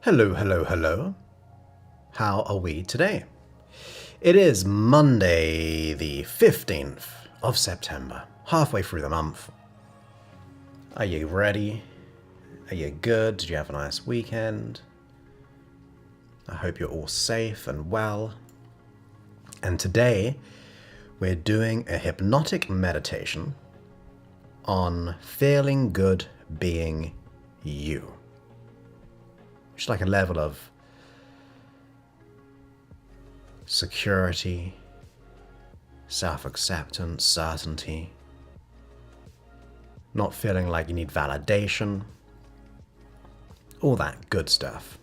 Hello, hello, hello. How are we today? It is Monday, the 15th of September, halfway through the month. Are you ready? Are you good? Did you have a nice weekend? I hope you're all safe and well. And today, we're doing a hypnotic meditation on feeling good being you. It's like a level of security, self-acceptance, certainty, not feeling like you need validation, all that good stuff.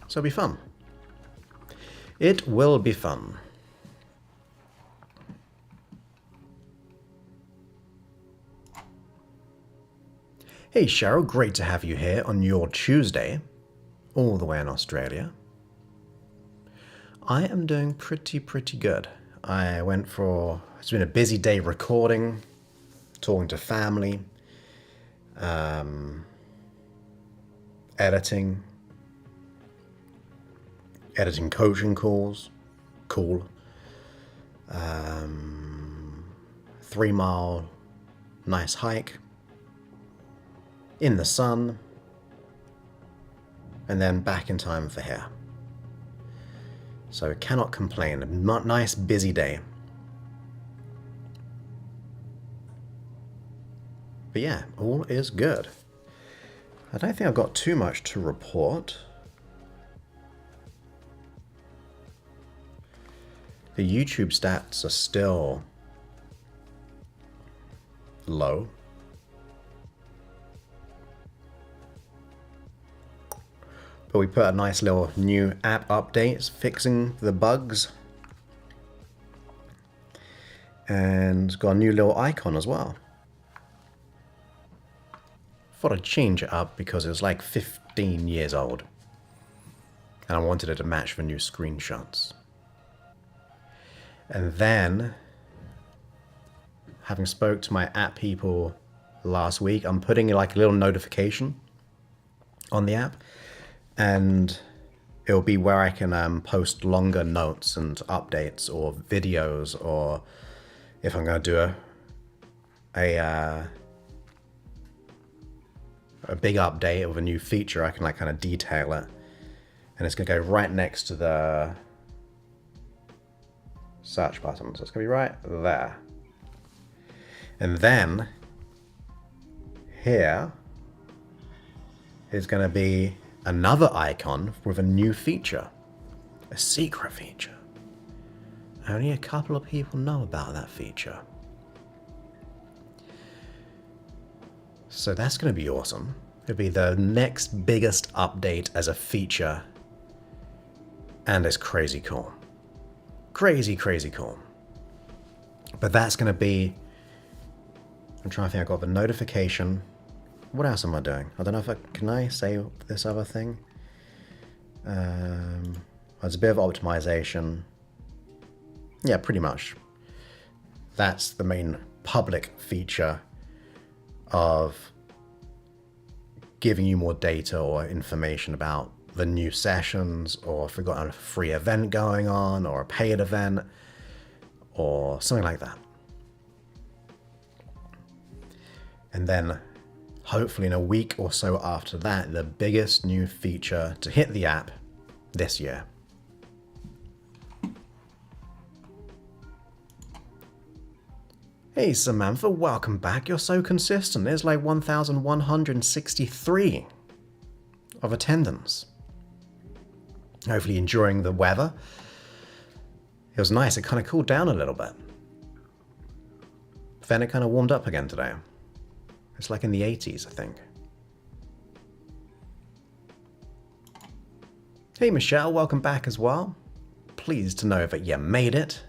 So it'll be fun. It will be fun. Hey Cheryl, great to have you here on your Tuesday, all the way in Australia. I am doing pretty good. It's been a busy day recording, talking to family, editing coaching calls, 3-mile nice hike, in the sun, and then back in time for here. So cannot complain. A nice busy day. But yeah, all is good. I don't think I've got too much to report. The YouTube stats are still low. But we put a nice little new app update fixing the bugs. And got a new little icon as well. Thought I'd change it up because it was like 15 years old. And I wanted it to match the new screenshots. And then, having spoke to my app people last week, I'm putting like a little notification on the app. And it'll be where I can post longer notes and updates or videos, or if I'm going to do a big update of a new feature, I can like kind of detail it. And it's going to go right next to the search button. So it's going to be right there. And then here is going to be another icon with a new feature, a secret feature. Only a couple of people know about that feature. So that's going to be awesome. It'll be the next biggest update as a feature, and it's crazy cool. Crazy cool. But that's going to be, I'm trying to think, I got the notification. What else am I doing? I don't know can I say this other thing? There's a bit of optimization. Yeah, pretty much. That's the main public feature of giving you more data or information about the new sessions, or if we've got a free event going on, or a paid event, or something like that. And then hopefully in a week or so after that, the biggest new feature to hit the app this year. Hey Samantha, welcome back. You're so consistent. There's like 1,163 of attendance. Hopefully enjoying the weather. It was nice. It kind of cooled down a little bit. Then it kind of warmed up again today. It's like in the 80s, I think. Hey Michelle, welcome back as well. Pleased to know that you made it.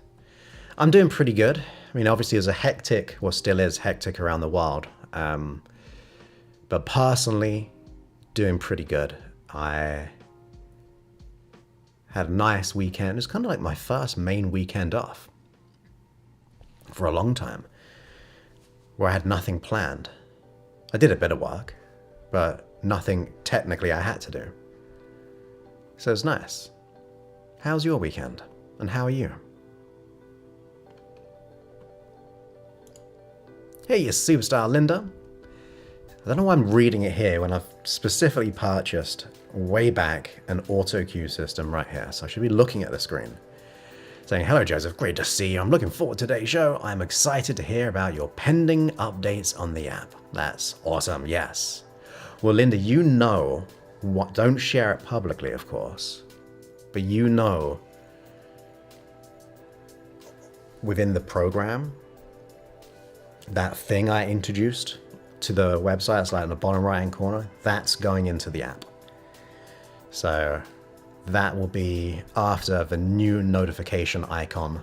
I'm doing pretty good. I mean, obviously there's a hectic, well still is hectic around the world. But personally, doing pretty good. I had a nice weekend. It's kind of like my first main weekend off for a long time. where I had nothing planned. I did a bit of work, but nothing technically I had to do. So it's nice. How's your weekend? And how are you? Hey, you superstar Linda. I don't know why I'm reading it here when I've specifically purchased way back an auto cue system right here. So I should be looking at the screen. Saying, hello Joseph, great to see you. I'm looking forward to today's show. I'm excited to hear about your pending updates on the app. That's awesome, yes. Well, Linda, you know what, don't share it publicly, of course, but you know within the program, that thing I introduced to the website, it's like in the bottom right hand corner, that's going into the app. So that will be after the new notification icon.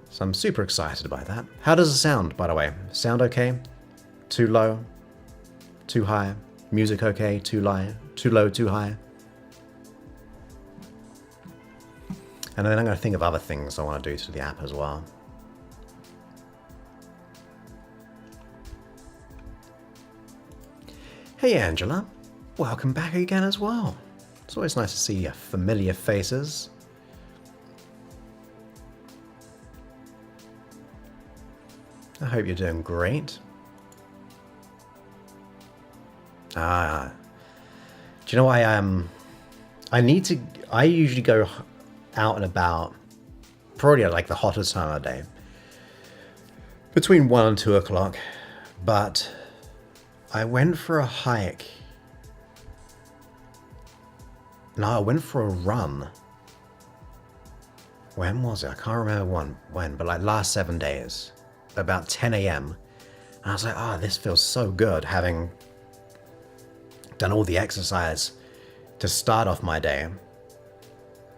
So I'm super excited about that. How does it sound, by the way? Sound okay? Too low? Too high? Music okay? Too low, too high? And then I'm going to think of other things I want to do to the app as well. Hey Angela, welcome back again as well. It's always nice to see familiar faces. I hope you're doing great. Do you know why I usually go out and about probably at like the hottest time of the day. Between 1 and 2 o'clock. But I went for a hike. No, I went for a run. When was it? I can't remember when, but like last 7 days. About 10 a.m. And I was like, oh, this feels so good having done all the exercise to start off my day.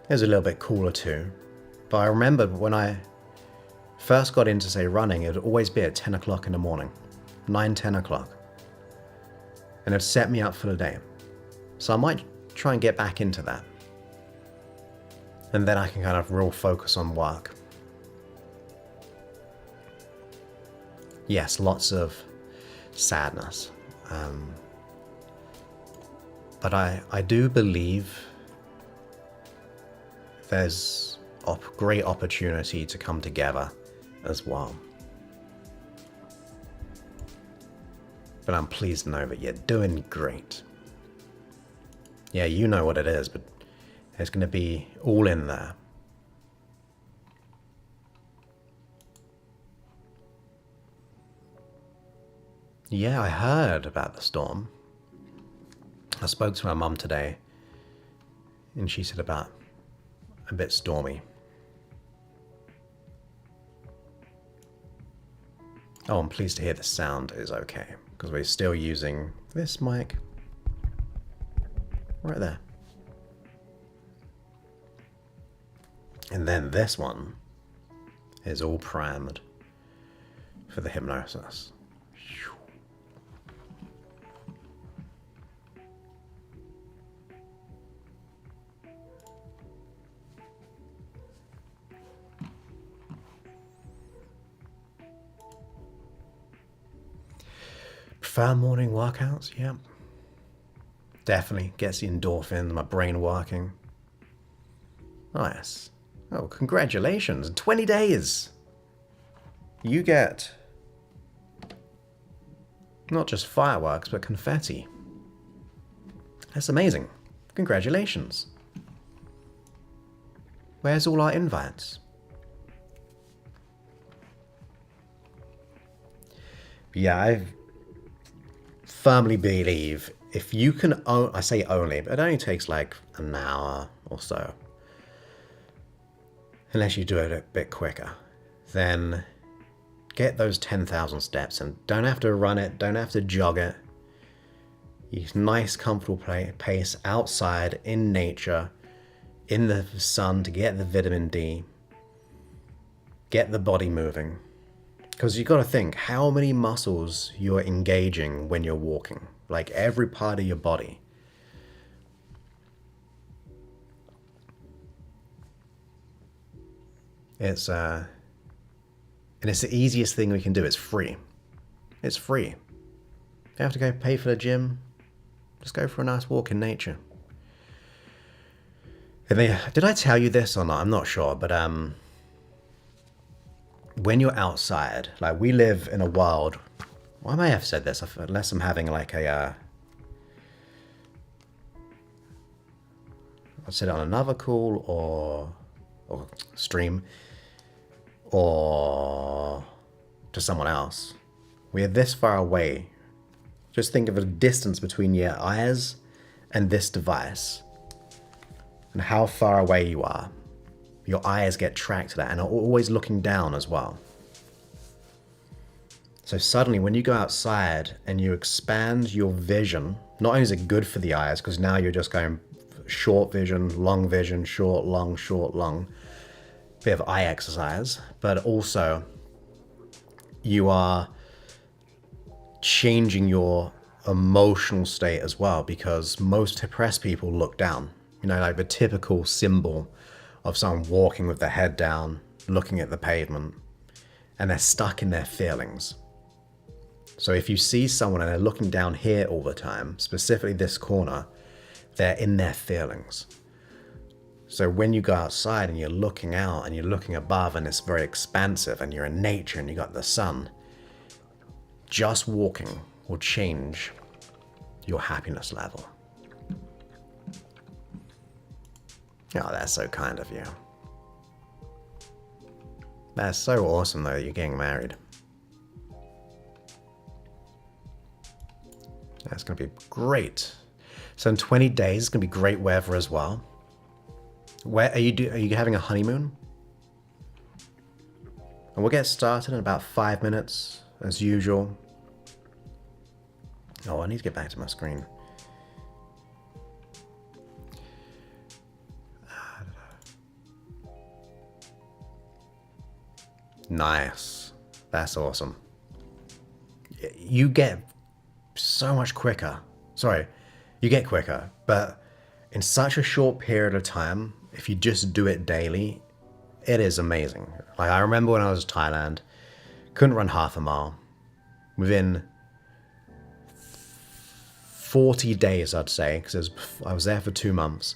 It was a little bit cooler too. But I remembered when I first got into, say, running, it would always be at 10 o'clock in the morning. 9, 10 o'clock. And it'd set me up for the day. So I might try and get back into that. And then I can kind of real focus on work. Yes, lots of sadness. But I do believe there's great opportunity to come together as well. But I'm pleased to know that you're doing great. Yeah, you know what it is, but it's going to be all in there. Yeah, I heard about the storm. I spoke to my mum today, and she said about a bit stormy. Oh, I'm pleased to hear the sound is okay, because we're still using this mic right there. And then this one is all primed for the hypnosis. Prefer morning workouts? Yeah. Definitely gets the endorphins, my brain working. Nice. Oh, congratulations. 20 days. You get not just fireworks, but confetti. That's amazing. Congratulations. Where's all our invites? Yeah, I firmly believe if you can I say only, but it only takes like an hour or so. Unless you do it a bit quicker, then get those 10,000 steps and don't have to run it, don't have to jog it. Use nice, comfortable pace outside in nature, in the sun to get the vitamin D, get the body moving. Because you've got to think how many muscles you're engaging when you're walking, like every part of your body. It's And it's the easiest thing we can do. It's free. It's free. If you have to go pay for the gym, just go for a nice walk in nature. Did I tell you this or not? I'm not sure, but when you're outside, like we live in a world, well, I may have said this, unless I'm having like I said it on another call or stream or to someone else. We are this far away. Just think of the distance between your eyes and this device and how far away you are. Your eyes get tracked to that and are always looking down as well. So suddenly when you go outside and you expand your vision, not only is it good for the eyes, because now you're just going short vision, short, long, bit of eye exercise, but also you are changing your emotional state as well, because most depressed people look down. You know, like the typical symbol of someone walking with their head down, looking at the pavement, and they're stuck in their feelings. So if you see someone and they're looking down here all the time, specifically this corner, they're in their feelings. So when you go outside and you're looking out and you're looking above and it's very expansive and you're in nature and you got the sun, just walking will change your happiness level. Oh, that's so kind of you. That's so awesome though that you're getting married. That's going to be great. So in 20 days, it's going to be great weather as well. Where are you having a honeymoon? And we'll get started in about 5 minutes, as usual. Oh, I need to get back to my screen. Nice. That's awesome. You get so much quicker. Sorry, you get quicker, but in such a short period of time, if you just do it daily, it is amazing. Like I remember when I was in Thailand, couldn't run half a mile. Within 40 days, I'd say, because I was there for 2 months.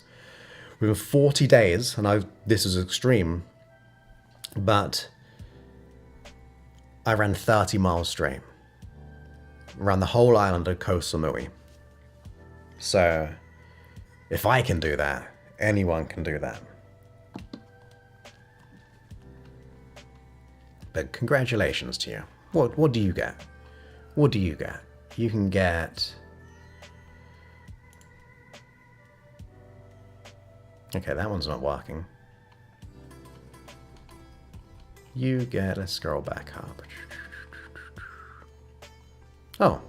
Within 40 days, and this is extreme, but I ran 30 miles straight. Around the whole island of Koh Samui. So, if I can do that, anyone can do that. But congratulations to you. What do you get? What do you get? You can get... Okay, that one's not working. You get... Let's scroll back up. Oh,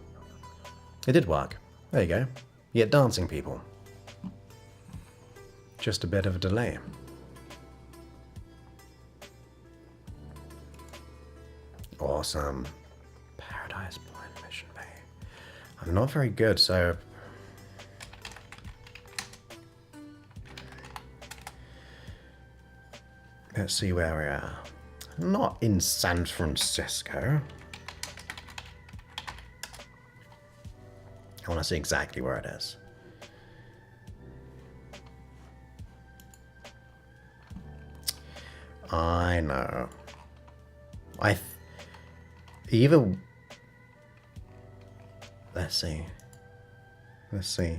it did work. There you go. You get dancing people. Just a bit of a delay. Awesome. Paradise Point Mission Bay. I'm not very good, so... Let's see where we are. Not in San Francisco. I want to see exactly where it is. I know. Either... Let's see. Let's see.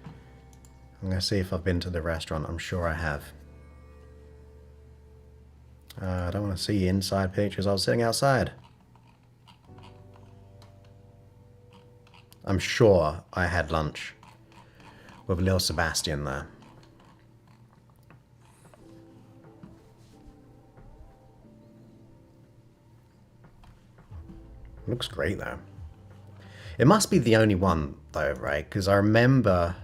I'm going to see if I've been to the restaurant. I'm sure I have. I don't want to see inside pictures. I was sitting outside. I'm sure I had lunch with little Sebastian there. Looks great though. It must be the only one though, right? Because I remember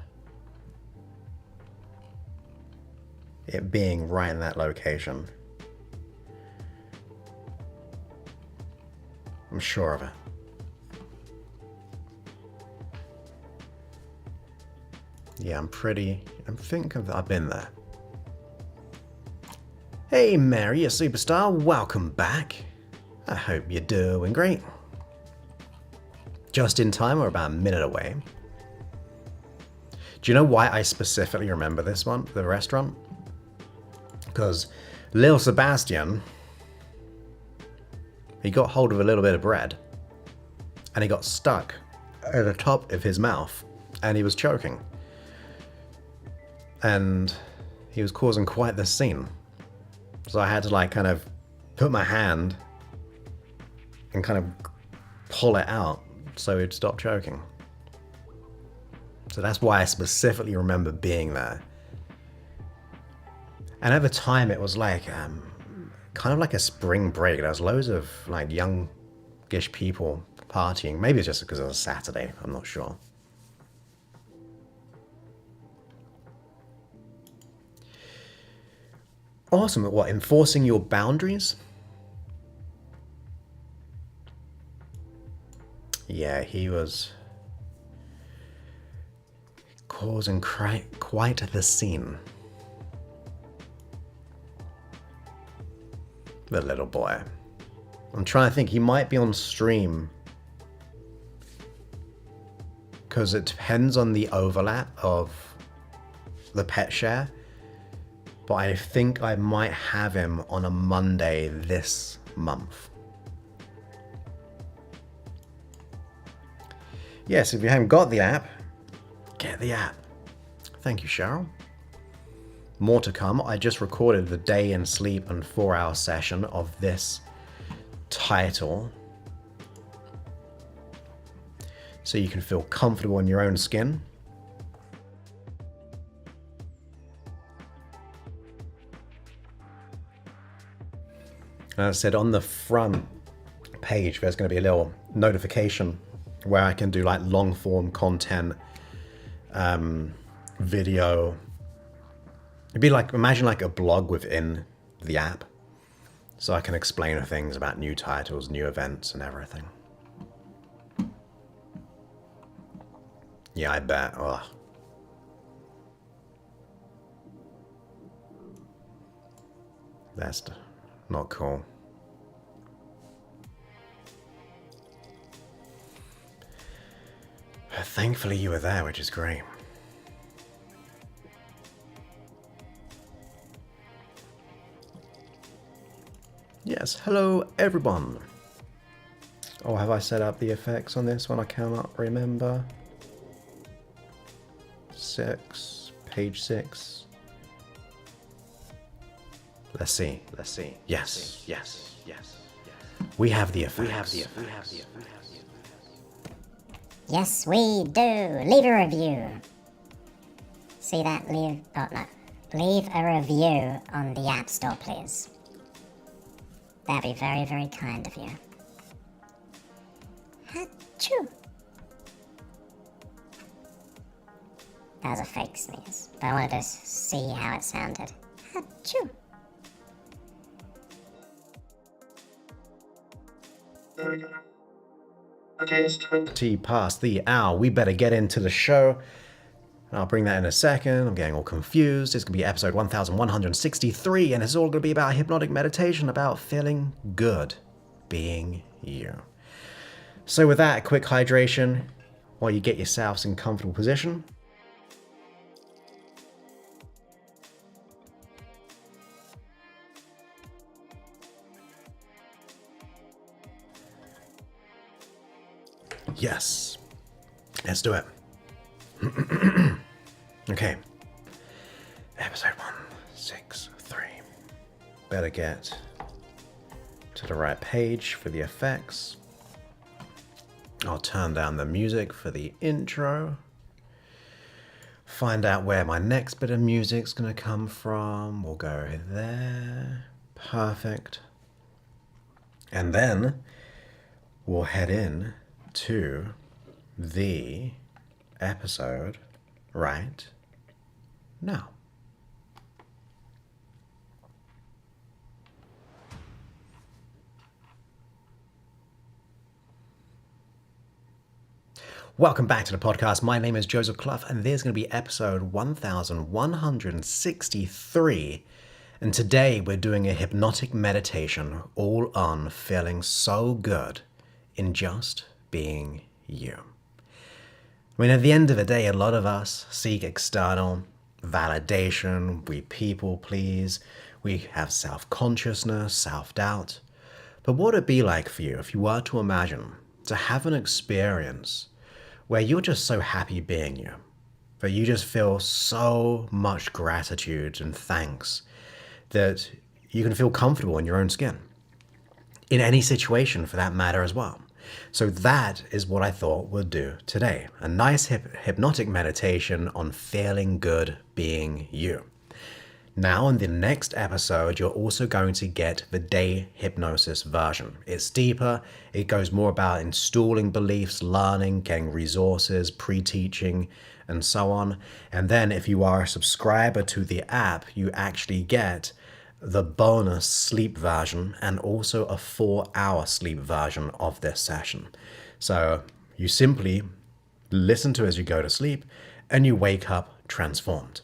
it being right in that location. I'm sure of it. Yeah, I'm thinking I've been there. Hey Mary, a superstar, welcome back. I hope you're doing great. Just in time, we're about a minute away. Do you know why I specifically remember this one, the restaurant? Because Lil Sebastian, he got hold of a little bit of bread and he got stuck at the top of his mouth and he was choking. And he was causing quite the scene. So I had to like kind of put my hand and kind of pull it out so he'd stop choking. So that's why I specifically remember being there. And at the time it was like, kind of like a spring break. There was loads of like youngish people partying. Maybe it's just because it was a Saturday, I'm not sure. Awesome. What, enforcing your boundaries? Yeah, he was causing quite the scene. The little boy. I'm trying to think, he might be on stream. Because it depends on the overlap of the pet share. But I think I might have him on a Monday this month. Yes, if you haven't got the app, get the app. Thank you, Cheryl. More to come. I just recorded the day in sleep and 4-hour session of this title. So you can feel comfortable in your own skin. And as I said, on the front page, there's going to be a little notification where I can do like long form content, video. It'd be like, imagine like a blog within the app. So I can explain things about new titles, new events and everything. Yeah, I bet. Ugh. That's not cool. But thankfully you were there, which is great. Yes, hello everyone. Oh, have I set up the effects on this one? I cannot remember. Page 6. Let's see. Yes. We have the effects. Yes, we do. Leave a review. See that? Leave a review on the App Store, please. That'd be very, very kind of you. Achoo. That was a fake sneeze, but I wanted to see how it sounded. Achoo. There we go. Okay, it's 20 past the hour. We better get into the show. I'll bring that in a second. I'm getting all confused. It's going to be episode 1163, and it's all going to be about hypnotic meditation, about feeling good, being you. So with that, a quick hydration while you get yourselves in comfortable position. Yes. Let's do it. Okay. Episode 163. Better get to the right page for the effects. I'll turn down the music for the intro. Find out where my next bit of music's gonna come from. We'll go there. Perfect. And then we'll head in to the episode right now. Welcome back to the podcast. My name is Joseph Clough, and there's going to be episode 1163, And today we're doing a hypnotic meditation all on feeling so good in just being you. I mean, at the end of the day, a lot of us seek external validation, we people please, we have self-consciousness, self-doubt. But what would it be like for you if you were to imagine to have an experience where you're just so happy being you, that you just feel so much gratitude and thanks that you can feel comfortable in your own skin, in any situation for that matter as well. So that is what I thought we'd do today. A nice hypnotic meditation on feeling good being you. Now in the next episode, you're also going to get the day hypnosis version. It's deeper, it goes more about installing beliefs, learning, getting resources, pre-teaching, and so on. And then if you are a subscriber to the app, you actually get the bonus sleep version and also a 4-hour sleep version of this session. So you simply listen to as you go to sleep and you wake up transformed.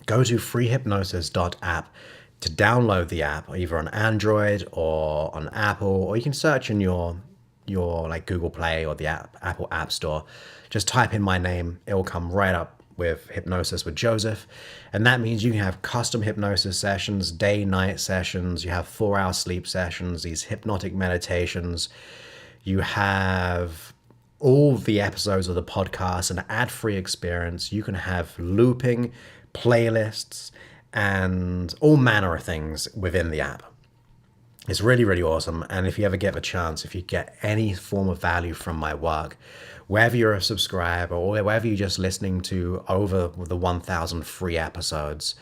Go to freehypnosis.app to download the app, either on Android or on Apple, or you can search in your like Google Play or the Apple App Store. Just type in my name, it will come right up with Hypnosis with Joseph. And that means you can have custom hypnosis sessions, day-night sessions, you have 4-hour sleep sessions, these hypnotic meditations. You have all the episodes of the podcast, an ad-free experience. You can have looping, playlists, and all manner of things within the app. It's really, really awesome. And if you ever get the chance, if you get any form of value from my work, whether you're a subscriber or whether you're just listening to over the 1,000 free episodes,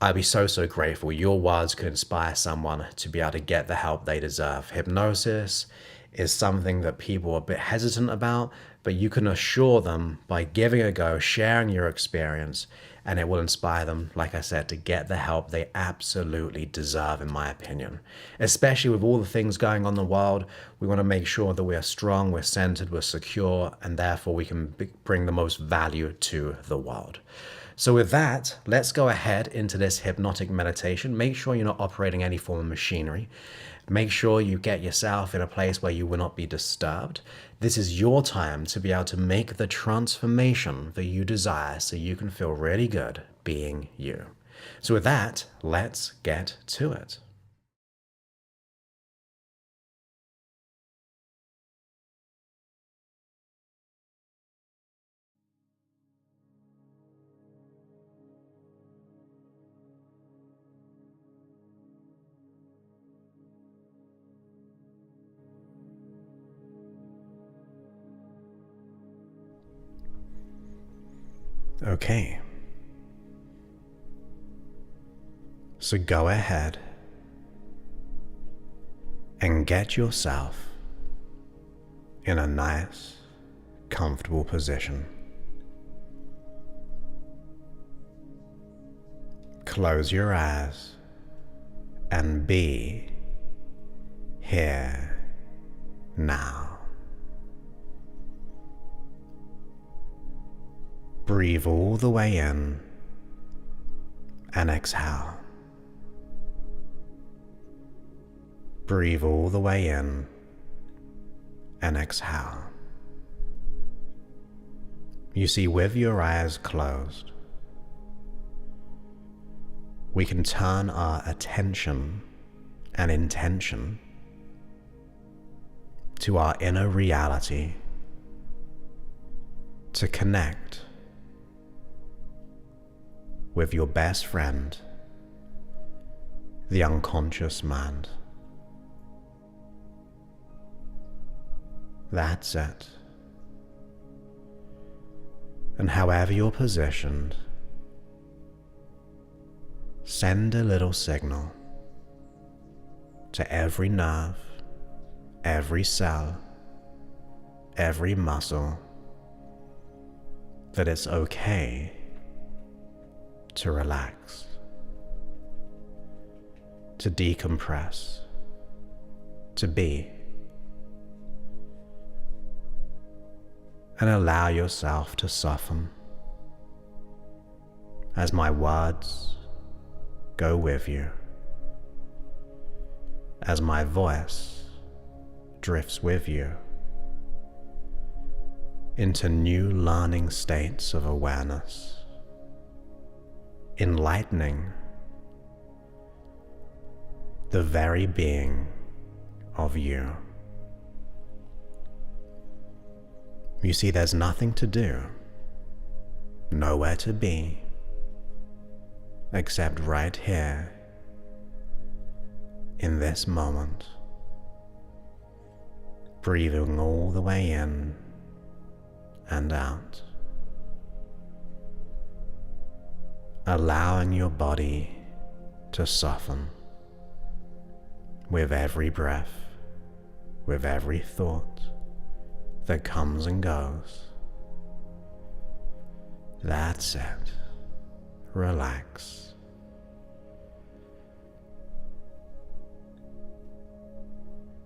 I'd be so, so grateful. Your words could inspire someone to be able to get the help they deserve. Hypnosis is something that people are a bit hesitant about, but you can assure them by giving it a go, sharing your experience, and it will inspire them, like I said, to get the help they absolutely deserve, in my opinion. Especially with all the things going on in the world, we want to make sure that we're strong, we're centered, we're secure, and therefore we can bring the most value to the world. So with that, let's go ahead into this hypnotic meditation. Make sure you're not operating any form of machinery. Make sure you get yourself in a place where you will not be disturbed. This is your time to be able to make the transformation that you desire so you can feel really good being you. So with that, let's get to it. Okay. So go ahead and get yourself in a nice, comfortable position. Close your eyes and be here now. Breathe all the way in and exhale. Breathe all the way in and exhale. You see, with your eyes closed, we can turn our attention and intention to our inner reality to connect with your best friend, the unconscious mind. That's it. And however you're positioned, send a little signal to every nerve, every cell, every muscle that it's okay to relax, to decompress, to be, and allow yourself to soften as my words go with you as my voice drifts with you into new learning states of awareness, enlightening the very being of you. You see, there's nothing to do, nowhere to be, except right here in this moment, breathing all the way in and out, allowing your body to soften with every breath, with every thought that comes and goes. That's it. Relax.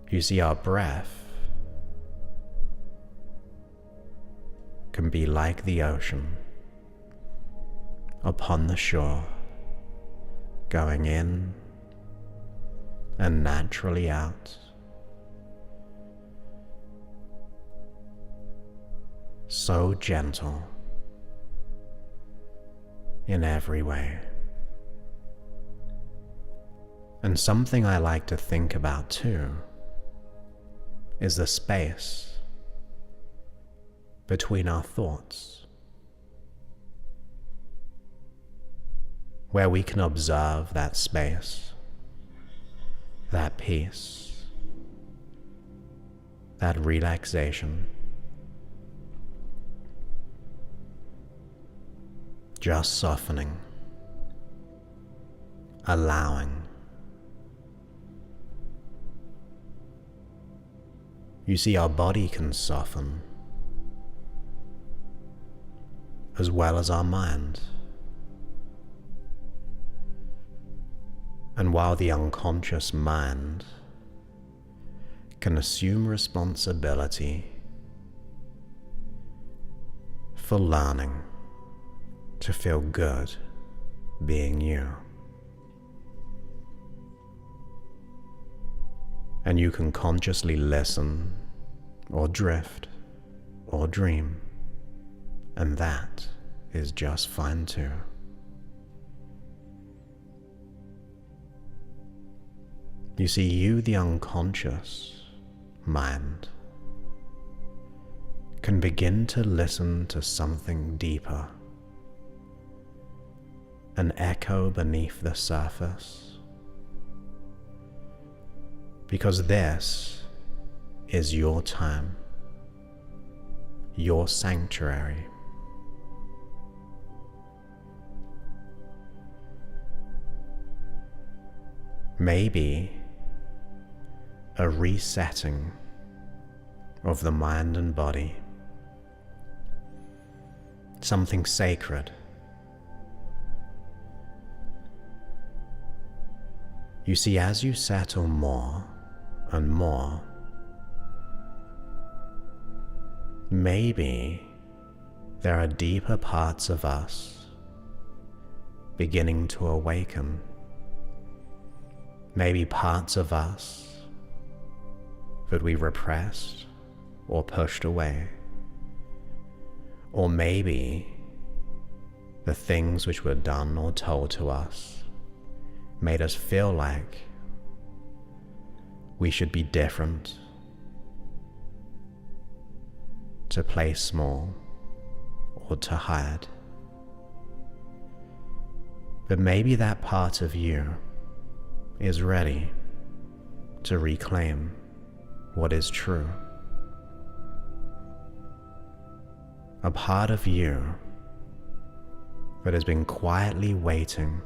You see, our breath can be like the ocean upon the shore, going in and naturally out. So gentle in every way. And something I like to think about too is the space between our thoughts, where we can observe that space, that peace, that relaxation, just softening, allowing. You see, our body can soften as well as our mind. And while the unconscious mind can assume responsibility for learning to feel good being you, and you can consciously listen or drift or dream, and that is just fine too. You see, you, the unconscious mind, can begin to listen to something deeper, an echo beneath the surface, because this is your time, your sanctuary. Maybe a resetting of the mind and body, something sacred. You see, as you settle more and more, maybe there are deeper parts of us beginning to awaken. Maybe parts of us that we repressed or pushed away. Or maybe the things which were done or told to us made us feel like we should be different, to play small or to hide. But maybe that part of you is ready to reclaim what is true. A part of you that has been quietly waiting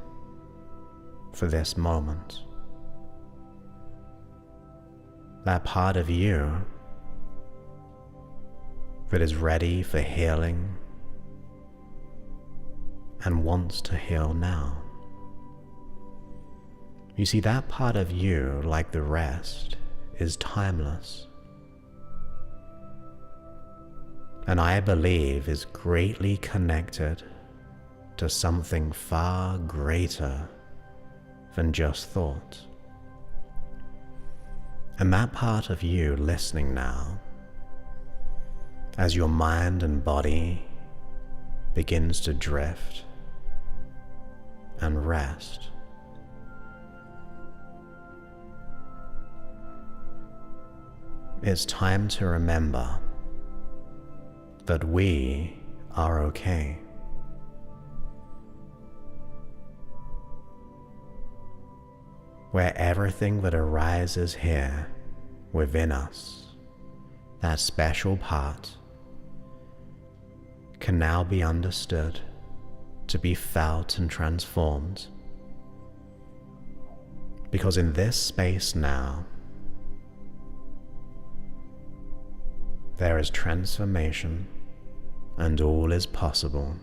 for this moment. That part of you that is ready for healing and wants to heal now. You see, that part of you, like the rest, is timeless, and I believe is greatly connected to something far greater than just thought. And that part of you listening now, as your mind and body begins to drift and rest, it's time to remember that we are okay. Where everything that arises here within us, that special part, can now be understood, to be felt and transformed. Because in this space now, there is transformation and all is possible.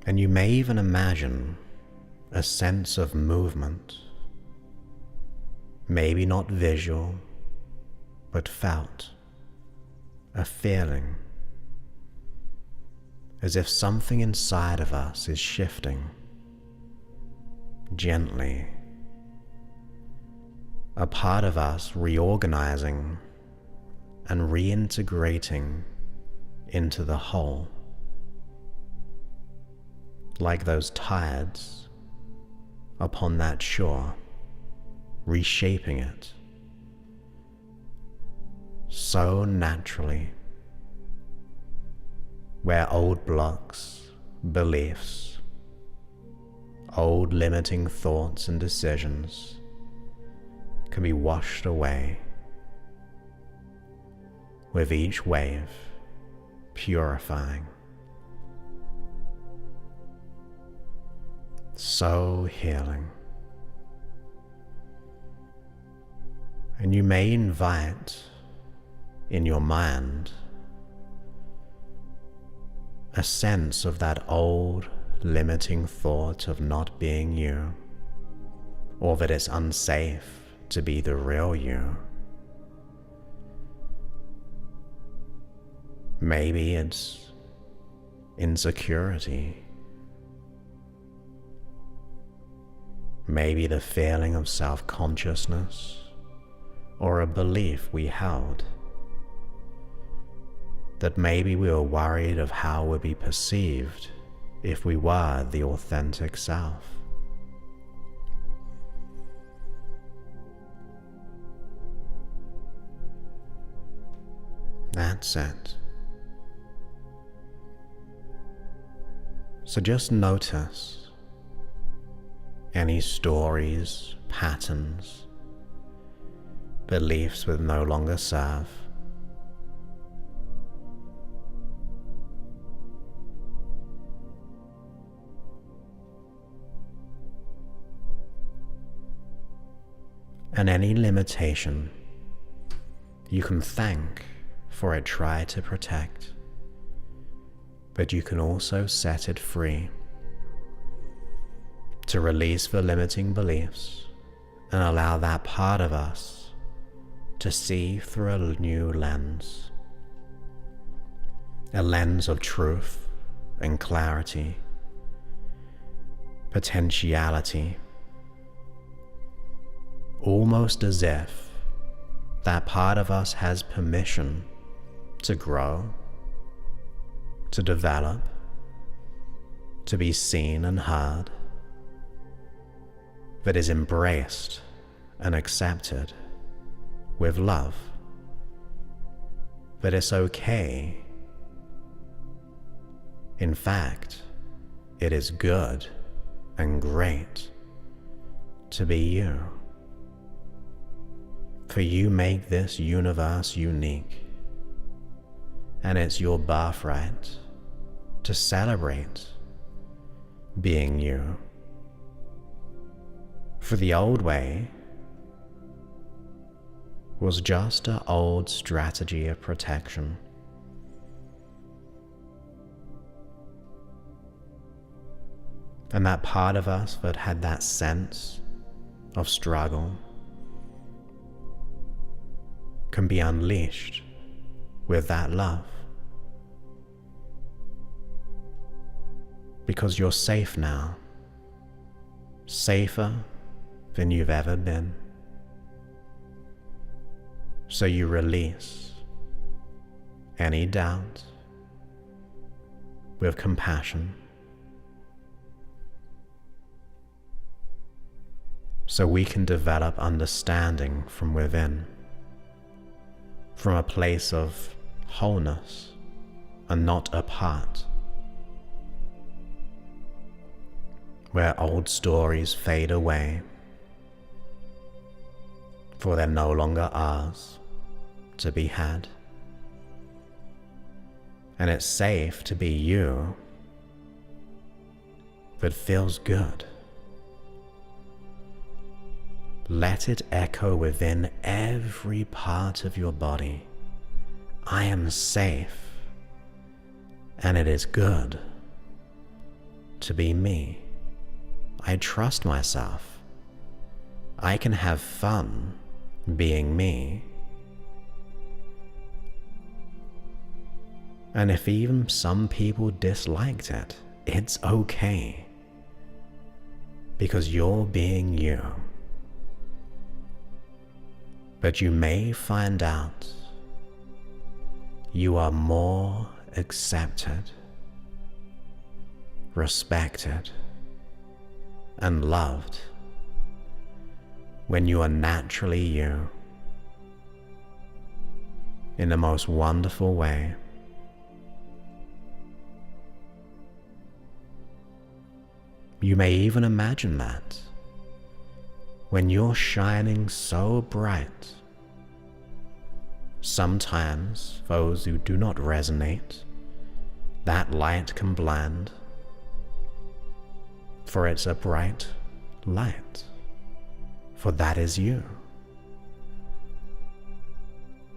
And you may even imagine a sense of movement, maybe not visual, but felt, a feeling, as if something inside of us is shifting, gently, a part of us reorganizing and reintegrating into the whole. Like those tides upon that shore, reshaping it so naturally, where old blocks, beliefs, old limiting thoughts and decisions can be washed away with each wave, purifying. So healing. And you may invite in your mind a sense of that old limiting thought of not being you, or that it's unsafe to be the real you. Maybe it's insecurity. Maybe the feeling of self-consciousness, or a belief we held that maybe we were worried of how we'd be perceived if we were the authentic self. That's it. So just notice any stories, patterns, beliefs that no longer serve. And any limitation you can thank for it try to protect, but you can also set it free to release the limiting beliefs and allow that part of us to see through a new lens, a lens of truth and clarity, potentiality, almost as if that part of us has permission to grow, to develop, to be seen and heard, that is embraced and accepted with love, that it's okay. In fact, it is good and great to be you. For you make this universe unique, and it's your birthright to celebrate being you. For the old way was just an old strategy of protection. And that part of us that had that sense of struggle can be unleashed with that love. because you're safe now, safer than you've ever been. So you release any doubt with compassion. So we can develop understanding from within, from a place of wholeness and not apart, where old stories fade away, for they're no longer ours to be had. And it's safe to be you, but feels good. Let it echo within every part of your body. I am safe, and it is good to be me. I trust myself. I can have fun being me. And if even some people disliked it, it's okay, because you're being you. But you may find out you are more accepted, respected, and loved when you are naturally you, in the most wonderful way. You may even imagine that when you're shining so bright, sometimes those who do not resonate, that light can bland, for it's a bright light, for that is you.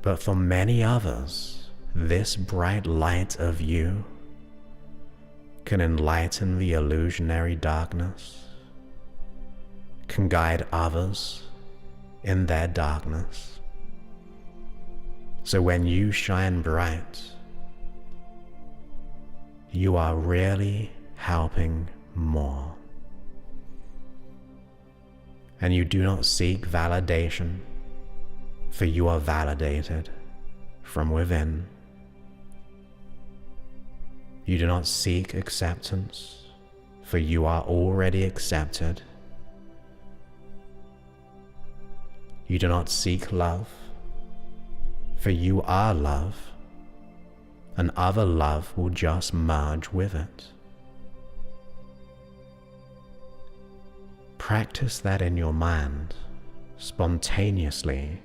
But for many others, this bright light of you can enlighten the illusionary darkness, can guide others in their darkness. So when you shine bright, you are really helping more. And you do not seek validation, for you are validated from within. You do not seek acceptance, for you are already accepted. You do not seek love, for you are love, and other love will just merge with it. Practice that in your mind, spontaneously,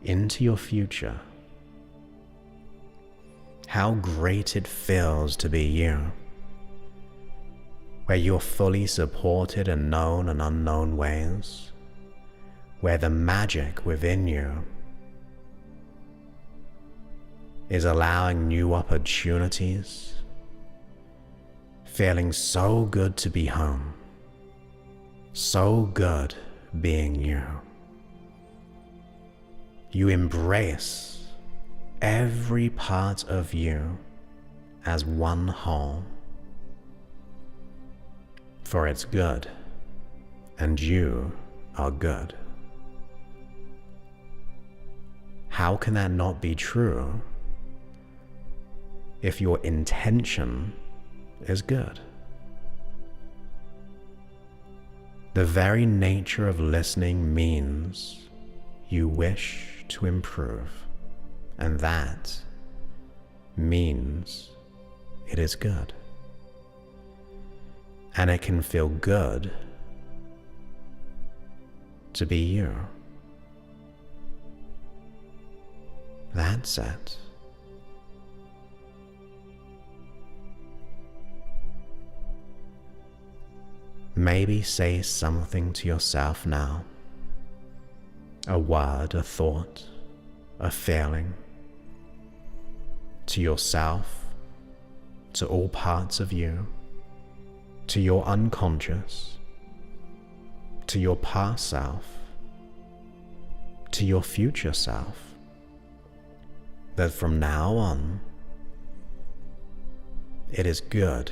into your future. How great it feels to be you, where you're fully supported in known and unknown ways, where the magic within you is allowing new opportunities, feeling so good to be home, so good being you. You embrace every part of you as one whole, for it's good, and you are good. How can that not be true if your intention is good? The very nature of listening means you wish to improve, and that means it is good. And it can feel good to be you. That's it. Maybe say something to yourself now. A word, a thought, a feeling. To yourself, to all parts of you, to your unconscious, to your past self, to your future self, that from now on, it is good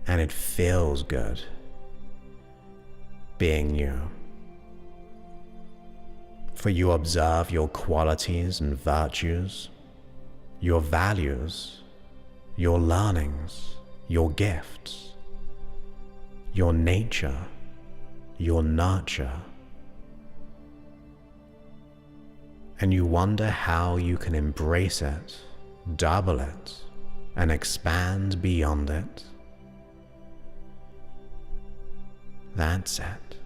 and it feels good being you. For you observe your qualities and virtues, your values, your learnings, your gifts, your nature, your nurture, and you wonder how you can embrace it, double it, and expand beyond it. That's it.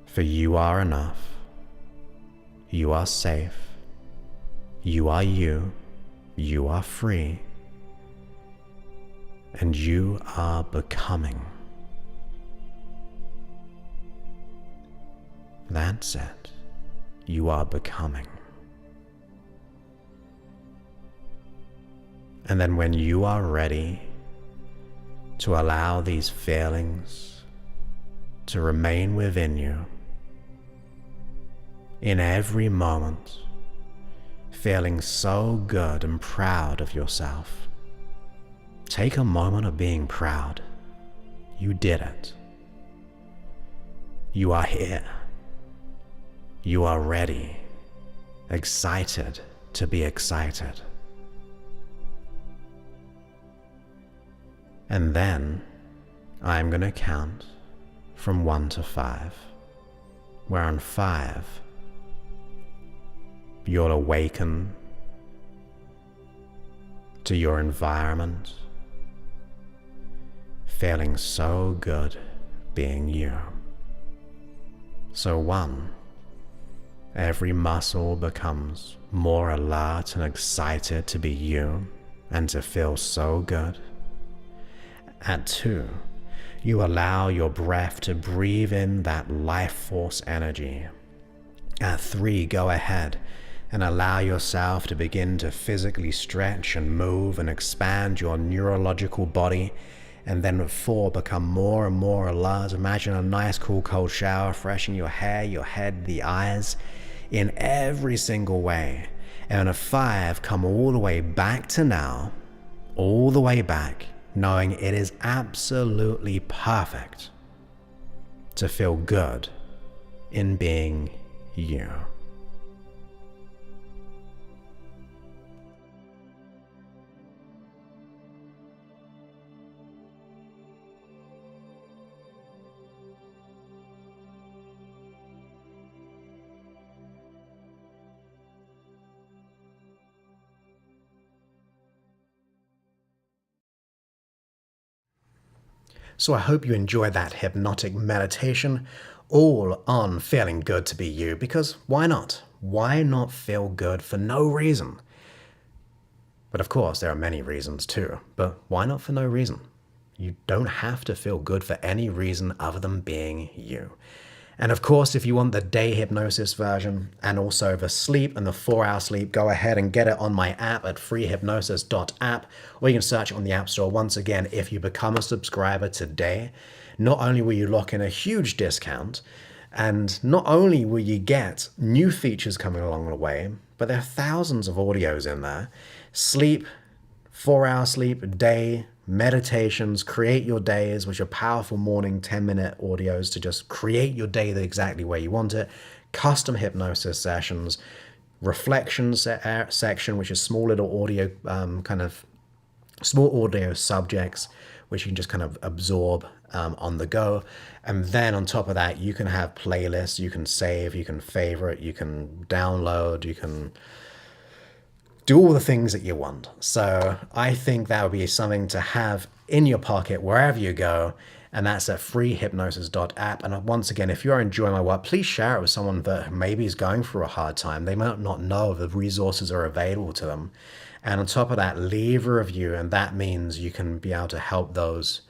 For you are enough, you are safe, you are you, you are free, and you are becoming. That's it. You are becoming. And then when you are ready to allow these feelings to remain within you, in every moment, feeling so good and proud of yourself, take a moment of being proud. You did it. You are here. You are ready, excited to be excited. And then I'm going to count from 1 to 5, where on 5, you'll awaken to your environment, feeling so good being you. So 1, every muscle becomes more alert and excited to be you and to feel so good. At 2, you allow your breath to breathe in that life force energy. At 3, go ahead and allow yourself to begin to physically stretch and move and expand your neurological body. And then at 4, become more and more alert. Imagine a nice cool cold shower, freshening your hair, your head, the eyes, in every single way. And at 5, come all the way back to now, all the way back, knowing it is absolutely perfect to feel good in being you. So I hope you enjoyed that hypnotic meditation, all on feeling good to be you, because why not? Why not feel good for no reason? But of course, there are many reasons too, but why not for no reason? You don't have to feel good for any reason other than being you. And of course, if you want the day hypnosis version and also the sleep and the 4-hour sleep, go ahead and get it on my app at freehypnosis.app, or you can search it on the App Store. Once again, if you become a subscriber today, not only will you lock in a huge discount, and not only will you get new features coming along the way, but there are thousands of audios in there. Sleep, 4-hour sleep, day, meditations, create your days, which are powerful morning 10-minute audios to just create your day the exactly way you want it, custom hypnosis sessions, reflections section, which is small little audio small audio subjects which you can just kind of absorb on the go. And then on top of that, you can have playlists, you can save, you can favorite, you can download, you can do all the things that you want. So I think that would be something to have in your pocket wherever you go. And that's at freehypnosis.app. And once again, if you are enjoying my work, please share it with someone that maybe is going through a hard time. They might not know the resources are available to them. And on top of that, leave a review. And that means you can be able to help those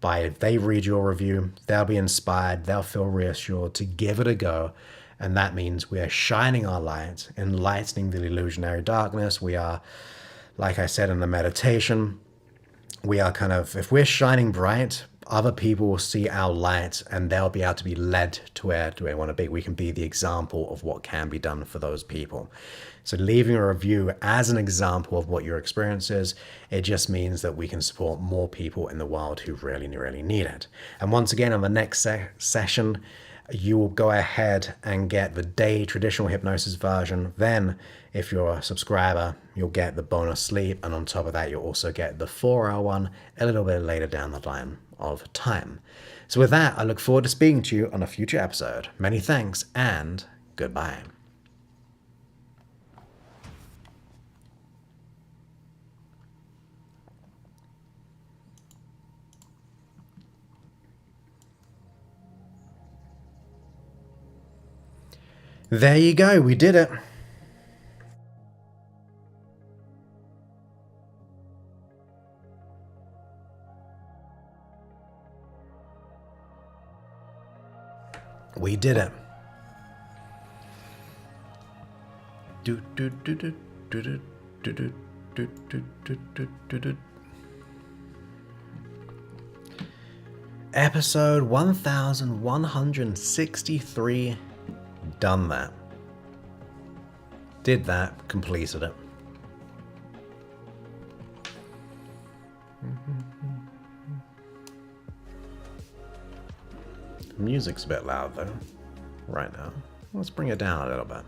by, if they read your review, they'll be inspired, they'll feel reassured to give it a go. And that means we are shining our light, enlightening the illusionary darkness. We are, like I said in the meditation, we are kind of, if we're shining bright, other people will see our light and they'll be able to be led to where we want to be. We can be the example of what can be done for those people. So leaving a review as an example of what your experience is, it just means that we can support more people in the world who really, really need it. And once again, on the next session, you will go ahead and get the day traditional hypnosis version. Then, if you're a subscriber, you'll get the bonus sleep. And on top of that, you'll also get the 4-hour one a little bit later down the line of time. So with that, I look forward to speaking to you on a future episode. Many thanks and goodbye. There you go, we did it. We did it. Episode 1163. Done that. Did that, completed it. The music's a bit loud though, right now. Let's bring it down a little bit.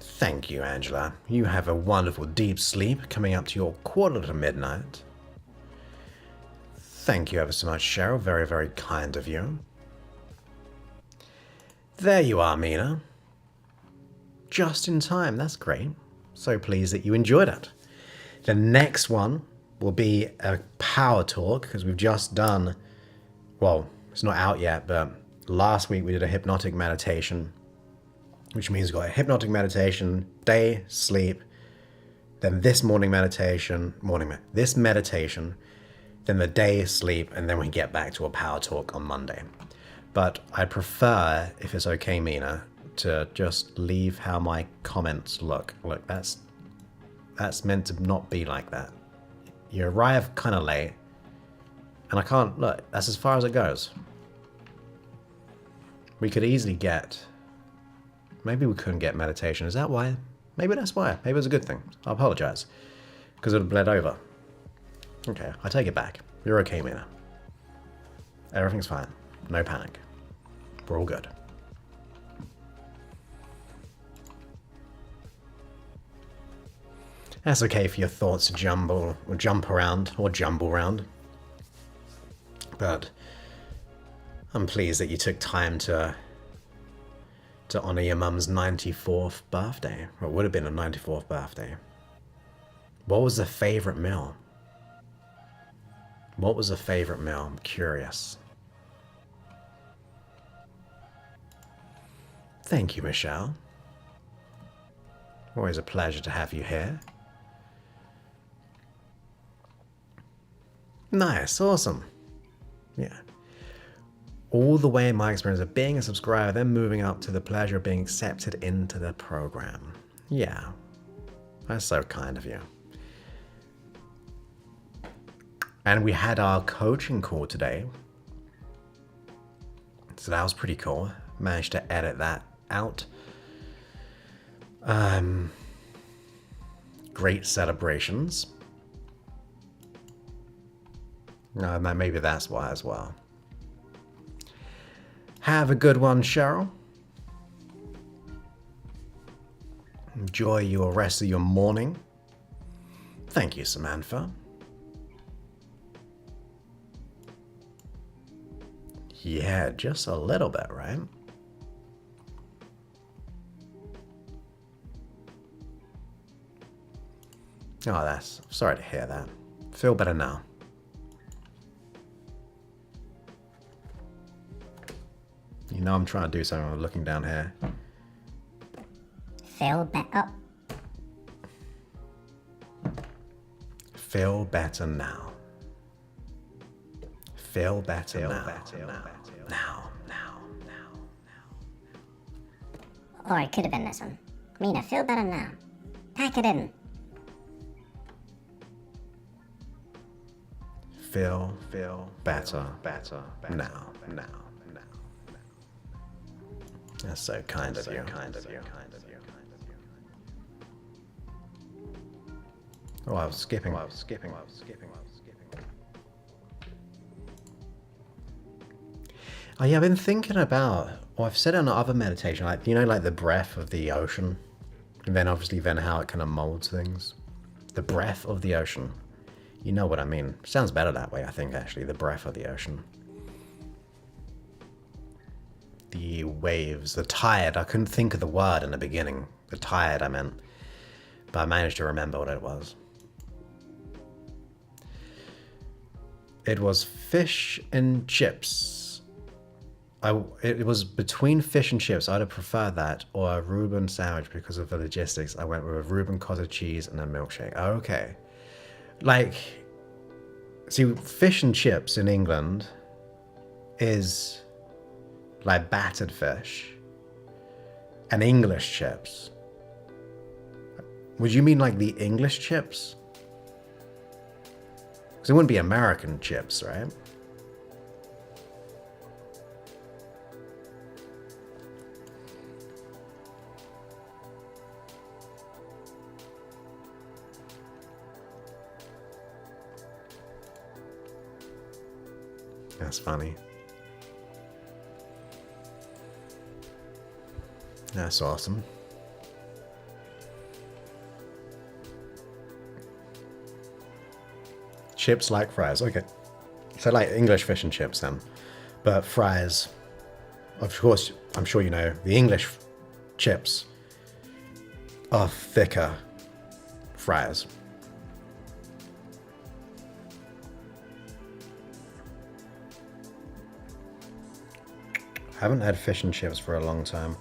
Thank you, Angela. You have a wonderful deep sleep coming up to your 1:45. Thank you ever so much, Cheryl. Very, very kind of you. There you are, Mina. Just in time. That's great. So pleased that you enjoyed it. The next one will be a power talk because we've just done, well, it's not out yet, but last week we did a hypnotic meditation, which means we've got a hypnotic meditation, day, sleep, then this morning meditation, this meditation, then the day sleep, and then we get back to a power talk on Monday. But I prefer, if it's okay, Mina, to just leave how my comments look. Look, that's meant to not be like that. You arrive kind of late, and I can't, look, that's as far as it goes. We could easily get, maybe we couldn't get meditation. Is that why? Maybe that's why. Maybe it's a good thing. I apologize. Because it would have bled over. Okay, I take it back. You're okay, Mina. Everything's fine. No panic. We're all good. That's okay for your thoughts to jump around. But I'm pleased that you took time to honor your mum's 94th birthday. Or it would have been a 94th birthday. What was the favorite meal? What was the favorite meal? I'm curious. Thank you, Michelle. Always a pleasure to have you here. Nice, awesome. Yeah. All the way in my experience of being a subscriber, then moving up to the pleasure of being accepted into the program. Yeah. That's so kind of you. And we had our coaching call today. So that was pretty cool. Managed to edit that out. Great celebrations. Maybe that's why as well. Have a good one, Cheryl. Enjoy your rest of your morning. Thank you, Samantha. Yeah, just a little bit, right? Oh, sorry to hear that. Feel better now. You know I'm trying to do something when I'm looking down here. Feel better. Feel better now. Feel better now. Now. Or it could have been this one. Mina, feel better now. Pack it in. feel better now. That's so kind of you. Oh, I was skipping. Oh yeah, I've been thinking about, or I've said it on other meditation, like, you know, like the breath of the ocean, and then obviously then how it kind of molds things. The breath of the ocean. You know what I mean. Sounds better that way, I think, actually. The breath of the ocean. The waves, the tide. I couldn't think of the word in the beginning. The tide, I meant. But I managed to remember what it was. It was fish and chips. It was between fish and chips. I'd have preferred that, or a Reuben sandwich because of the logistics. I went with a Reuben cottage cheese and a milkshake. Okay. Like, see, fish and chips in England is like battered fish. And English chips. Would you mean like the English chips? Because it wouldn't be American chips, right? That's funny. That's awesome. Chips like fries. Okay. So like English fish and chips then. But fries, of course, I'm sure you know, the English chips are thicker fries. I haven't had fish and chips for a long time.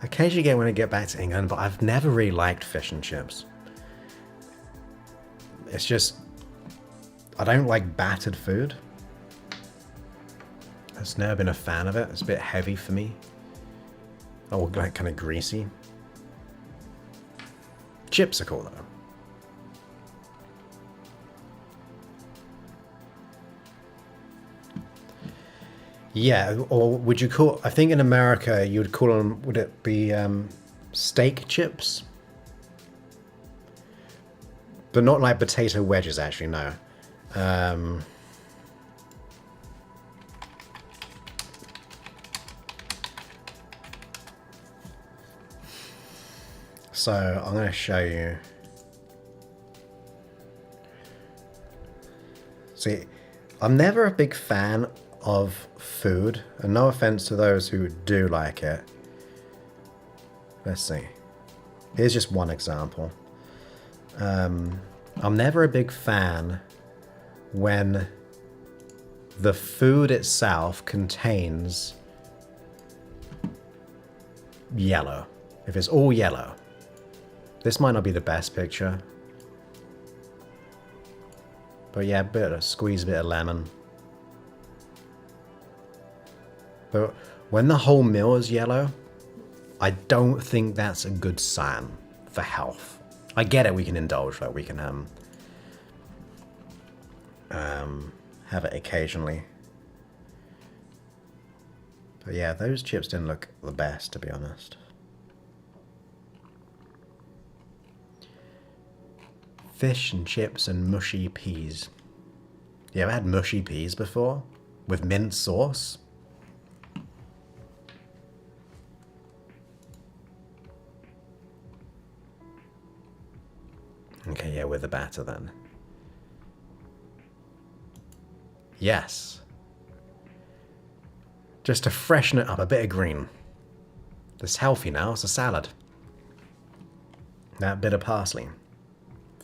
I occasionally get when I get back to England, but I've never really liked fish and chips. It's just, I don't like battered food. I've just never been a fan of it. It's a bit heavy for me. Or like kind of greasy. Chips are cool though. Yeah, or would you call, I think in America you would call them, would it be steak chips? But not like potato wedges, actually, no. So I'm going to show you. See, I'm never a big fan of food, and no offense to those who do like it. Let's see. Here's just one example. I'm never a big fan when the food itself contains yellow. If it's all yellow. This might not be the best picture. But yeah, squeeze a bit of lemon. But when the whole meal is yellow, I don't think that's a good sign for health. I get it, we can indulge, like we can have it occasionally. But yeah, those chips didn't look the best, to be honest. Fish and chips and mushy peas. You ever had mushy peas before? With mint sauce? Okay, yeah, with the batter then. Yes. Just to freshen it up, a bit of green. It's healthy now, it's a salad. That bit of parsley.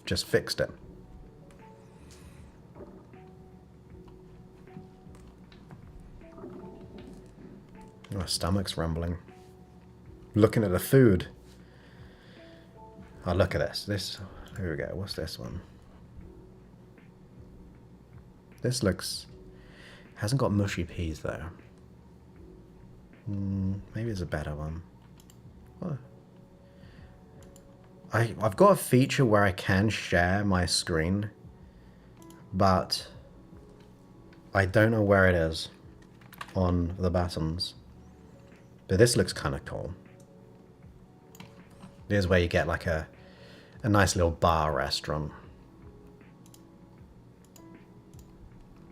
Just fixed it. My stomach's rumbling. Looking at the food. Oh, look at this. Here we go. What's this one? This looks... hasn't got mushy peas, though. Maybe it's a better one. What? I've got a feature where I can share my screen, but I don't know where it is on the buttons, but this looks kind of cool. Here's where you get like a nice little bar restaurant.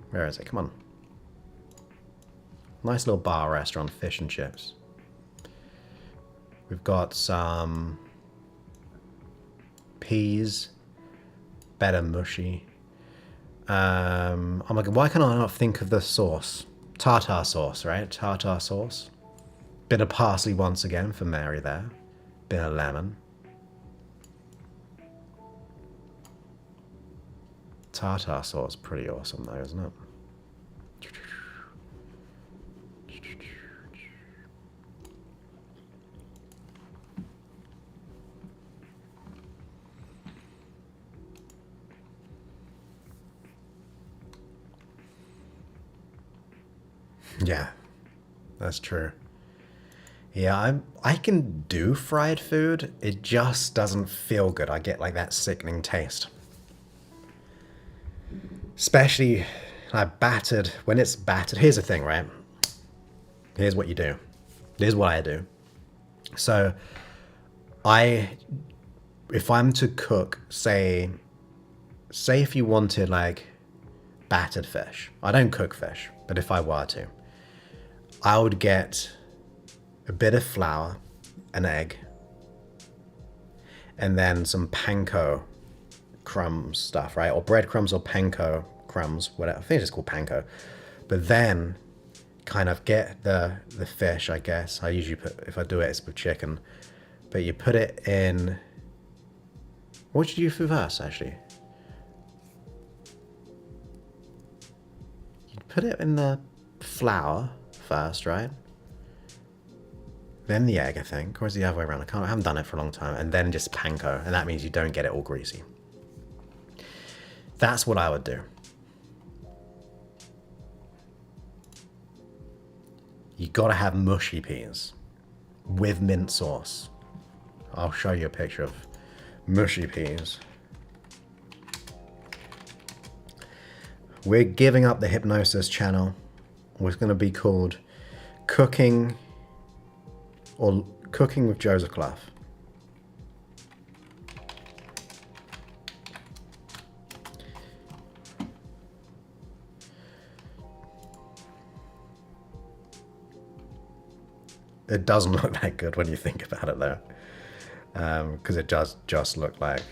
Where is it? Come on. Nice little bar restaurant, fish and chips. We've got some peas, better mushy. Oh my god, why can I not think of the sauce? Tartar sauce, right? Tartar sauce. Bit of parsley once again for Mary there. Bit of lemon. Tartar sauce, pretty awesome though, isn't it? Yeah, that's true. Yeah, I can do fried food. It just doesn't feel good. I get like that sickening taste. Especially like battered, when it's battered. Here's the thing, right? Here's what you do. Here's what I do. So if I'm to cook, say if you wanted like battered fish. I don't cook fish, but if I were to, I would get a bit of flour, an egg, and then some panko crumbs stuff, right? Or breadcrumbs or panko crumbs, whatever. I think it's called panko. But then kind of get the fish, I guess. I usually put, if I do it, it's with chicken. But you put it in... What should you do first, actually? You put it in the flour first, right? Then the egg, I think. Or is it the other way around? I haven't done it for a long time. And then just panko. And that means you don't get it all greasy. That's what I would do. You gotta have mushy peas with mint sauce. I'll show you a picture of mushy peas. We're giving up the hypnosis channel. It's gonna be called Cooking with Joseph Clough. It doesn't look that good when you think about it though. Because it does just look like...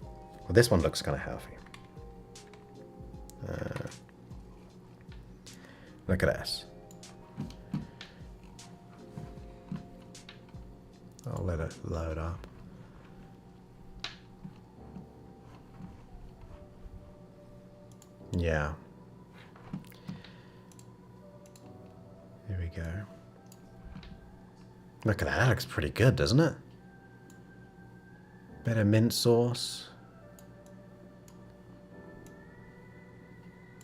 Well, this one looks kind of healthy. Look at this. I'll let it load up. Yeah. Here we go. Look at that, that looks pretty good, doesn't it? Bit of mint sauce.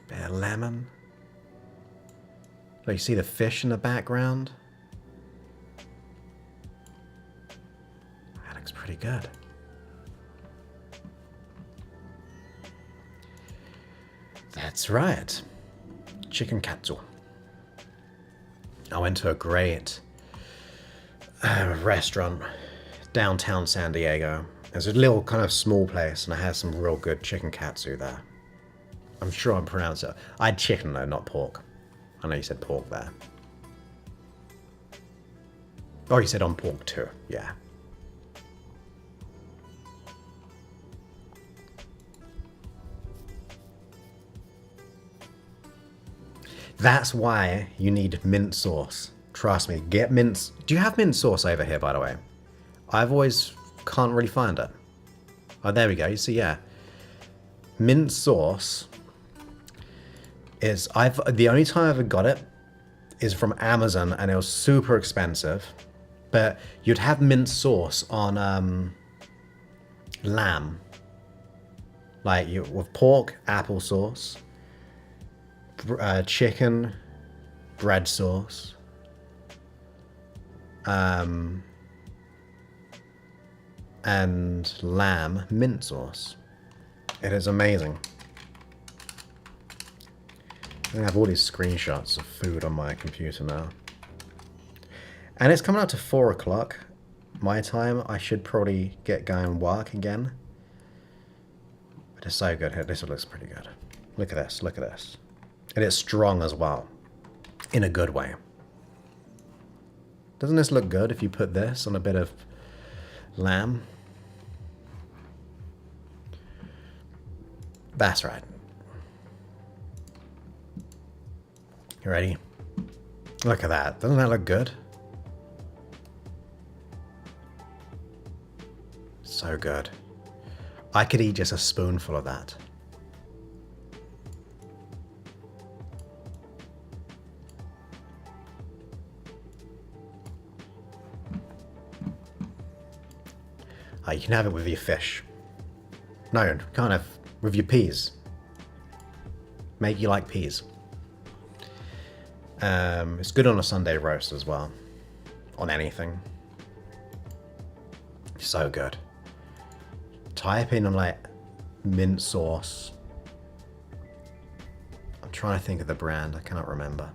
Bit of lemon. Oh, you see the fish in the background? That looks pretty good. That's right. Chicken katsu. I went to a great restaurant downtown San Diego. It's a little kind of small place, and I had some real good chicken katsu there. I'm sure I'm pronouncing it. I had chicken though, not pork. I know you said pork there. Oh, you said on pork too. Yeah. That's why you need mint sauce. Trust me, get mint. Do you have mint sauce over here, by the way? I've always can't really find it. Oh, there we go. You see, yeah. Mint sauce is the only time I ever got it is from Amazon, and it was super expensive. But you'd have mint sauce on lamb, like with pork, applesauce. Chicken, bread sauce, and lamb mint sauce. It is amazing. I have all these screenshots of food on my computer now. And it's coming up to 4 o'clock my time. I should probably get going and work again. But it's so good here. This looks pretty good. Look at this. Look at this. And it's strong as well. In a good way. Doesn't this look good if you put this on a bit of lamb? That's right. You ready? Look at that. Doesn't that look good? So good. I could eat just a spoonful of that. You can have it with your fish. No, you can't have with your peas. Make you like peas. It's good on a Sunday roast as well. On anything. So good. Type in on like mint sauce. I'm trying to think of the brand. I cannot remember.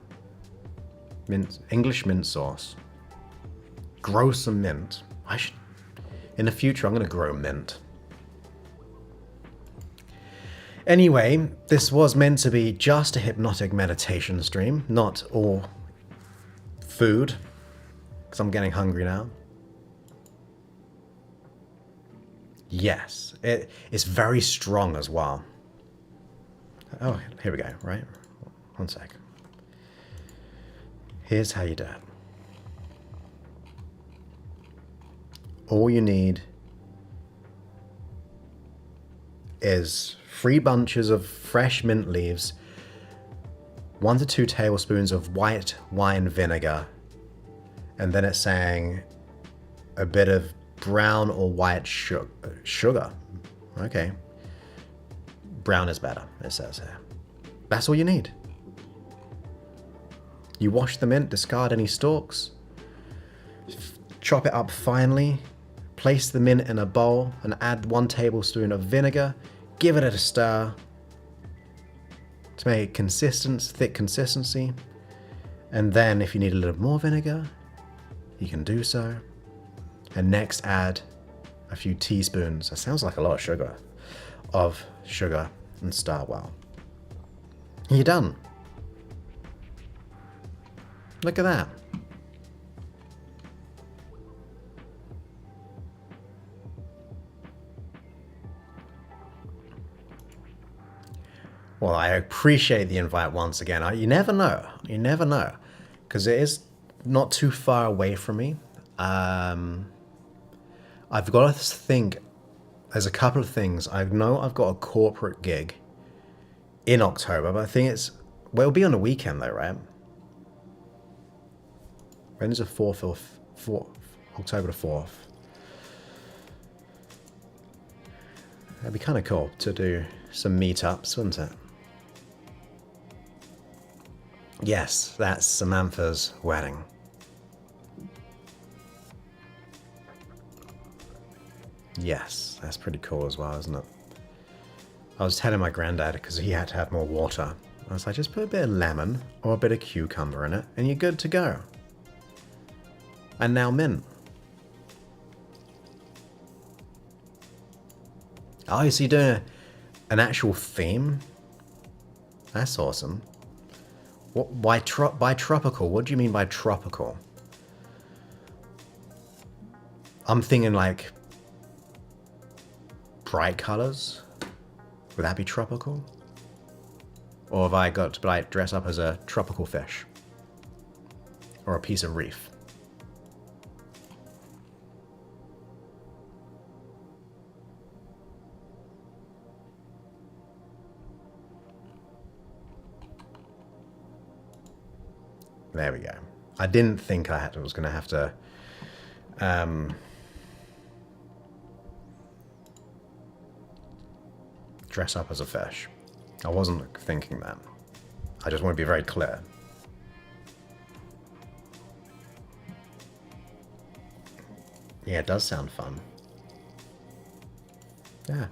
English mint sauce. Grow some mint. In the future, I'm going to grow mint. Anyway, this was meant to be just a hypnotic meditation stream, not all food, because I'm getting hungry now. Yes, it's very strong as well. Oh, here we go, right? One sec. Here's how you do it. All you need is 3 bunches of fresh mint leaves, 1 to 2 tablespoons of white wine vinegar, and then it's saying a bit of brown or white sugar. Okay. Brown is better, it says here. That's all you need. You wash the mint, discard any stalks, chop it up finely, place the mint in a bowl and add 1 tablespoon of vinegar. Give it a stir to make it thick consistency. And then if you need a little more vinegar, you can do so. And next add a few teaspoons, that sounds like a lot of sugar, and stir well. You're done. Look at that. Well, I appreciate the invite once again. You never know. You never know. Because it is not too far away from me. I've got to think. There's a couple of things. I know I've got a corporate gig in October, but I think it'll be on a weekend though, right? When is the 4th or 4th? October the 4th. That'd be kind of cool to do some meetups, wouldn't it? Yes, that's Samantha's wedding. Yes, that's pretty cool as well, isn't it? I was telling my granddad, because he had to have more water. I was like, just put a bit of lemon or a bit of cucumber in it, and you're good to go. And now mint. Oh, so you're doing an actual theme? That's awesome. What, by tropical? What do you mean by tropical? I'm thinking like bright colors. Would that be tropical? Or have I got to like dress up as a tropical fish? Or a piece of reef? There we go. I didn't think I was going to have to dress up as a fish. I wasn't thinking that. I just want to be very clear. Yeah, it does sound fun. Yeah.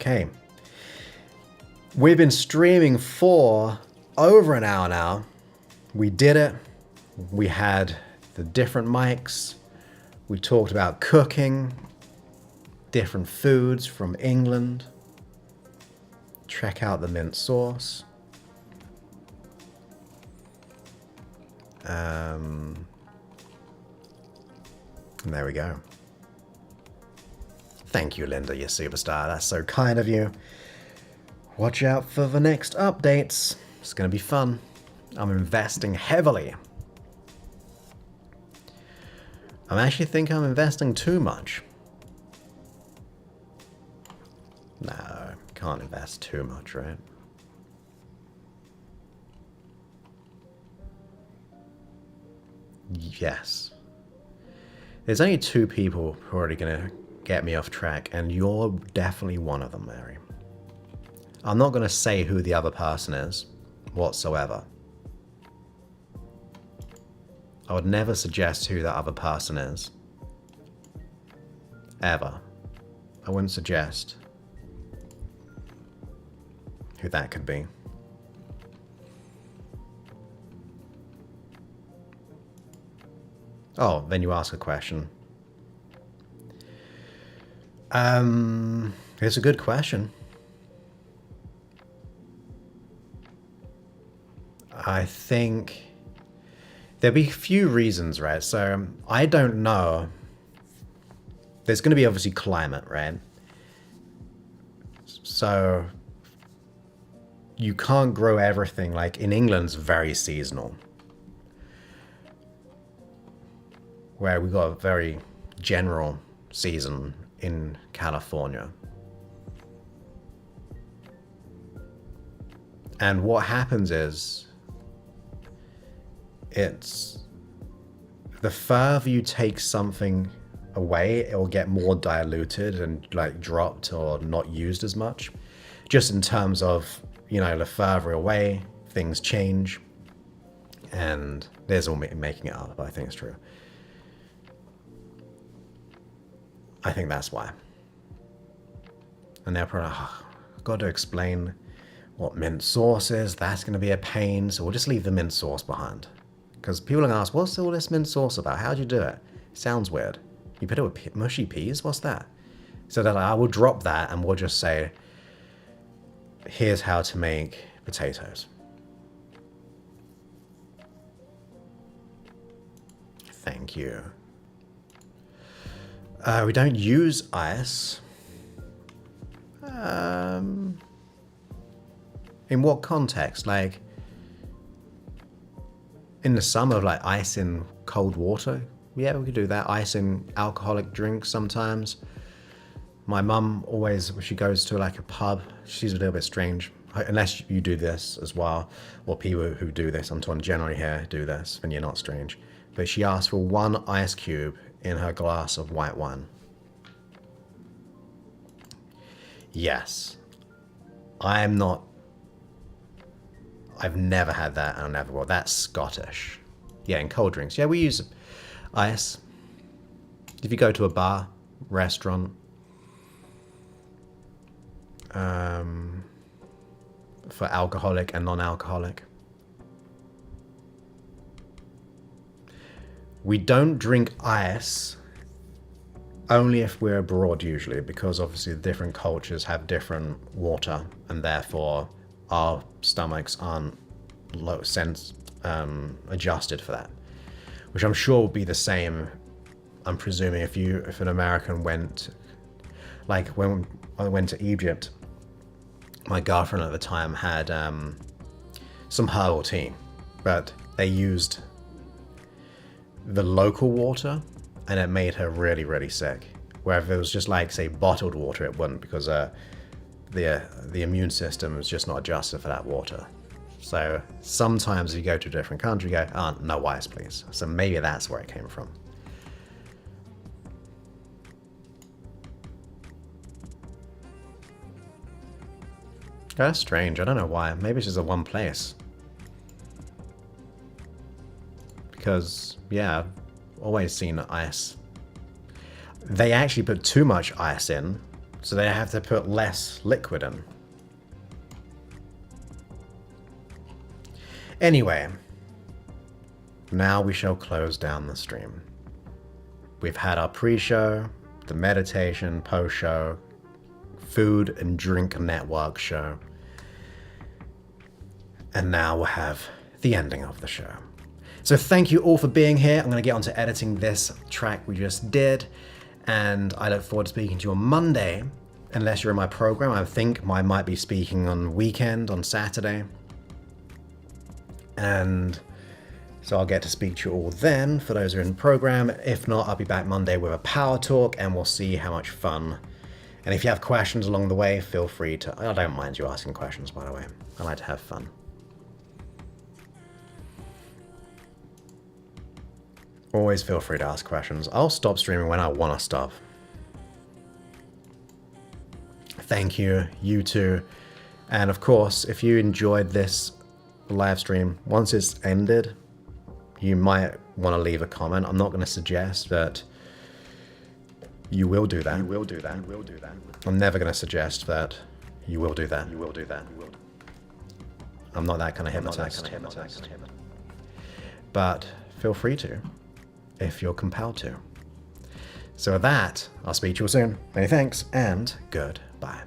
Okay. We've been streaming for over an hour now. We did it. We had the different mics. We talked about cooking, different foods from England. Check out the mint sauce. And there we go. Thank you, Linda, you superstar. That's so kind of you. Watch out for the next updates. It's going to be fun. I'm investing heavily. I actually think I'm investing too much. No, can't invest too much, right? Yes. There's only 2 people who are already going to get me off track, and you're definitely one of them, Mary. I'm not going to say who the other person is whatsoever. I would never suggest who that other person is. Ever. I wouldn't suggest who that could be. Oh, then you ask a question. It's a good question. I think there'll be a few reasons, right? So I don't know. There's going to be obviously climate, right? So you can't grow everything. Like in England, it's very seasonal. Where we got a very general season in California. And what happens is, it's the further you take something away, it will get more diluted and like dropped or not used as much. Just in terms of, you know, the further away, things change. And there's all making it up, but I think it's true. I think that's why. And they're probably like, oh, I've got to explain what mint sauce is. That's going to be a pain. So we'll just leave the mint sauce behind. Because people are going to ask, what's all this mint sauce about? How'd you do it? Sounds weird. You put it with mushy peas? What's that? So they're like, I will drop that and we'll just say, here's how to make potatoes. Thank you. We don't use ice. In what context? Like, in the summer, like ice in cold water? Yeah, we could do that. Ice in alcoholic drinks sometimes. My mum always, when she goes to like a pub, she's a little bit strange. Unless you do this as well, or people who do this, I'm talking generally here, do this, then you're not strange. But she asked for 1 ice cube in her glass of white wine. Yes. I've never had that, and I never will. That's Scottish. Yeah, in cold drinks. Yeah, we use ice. If you go to a bar, restaurant, for alcoholic and non-alcoholic. We don't drink ice only if we're abroad usually, because obviously different cultures have different water, and therefore our stomachs aren't adjusted for that. Which I'm sure will be the same, I'm presuming, if an American went, like when I went to Egypt, my girlfriend at the time had some herbal tea, but they used the local water, and it made her really, really sick. Where if it was just like, say, bottled water, it wouldn't, because the immune system is just not adjusted for that water. So sometimes you go to a different country, you go, oh, no ice, please. So maybe that's where it came from. That's strange. I don't know why. Maybe it's just a one place. Because, yeah, I've always seen ice. They actually put too much ice in So they have to put less liquid in. Anyway, now we shall close down the stream. We've had our pre-show, the meditation, post-show, food and drink network show. And now we'll have the ending of the show. So thank you all for being here. I'm going to get on to editing this track we just did. And I look forward to speaking to you on Monday. Unless you're in my program, I think I might be speaking on weekend, on Saturday. And so I'll get to speak to you all then, for those who are in the program. If not, I'll be back Monday with a power talk, and we'll see how much fun. And if you have questions along the way, feel free to... I don't mind you asking questions, by the way. I like to have fun. Always feel free to ask questions. I'll stop streaming when I want to stop. Thank you, you too. And of course, if you enjoyed this live stream, once it's ended, you might want to leave a comment. I'm not going to suggest that you will do that. You will do that. You will do that. I'm never going to suggest that you will do that. You will do that. You will. I'm not that kind of hypnotist. But feel free to, if you're compelled to. So with that, I'll speak to you soon. Many thanks, and goodbye.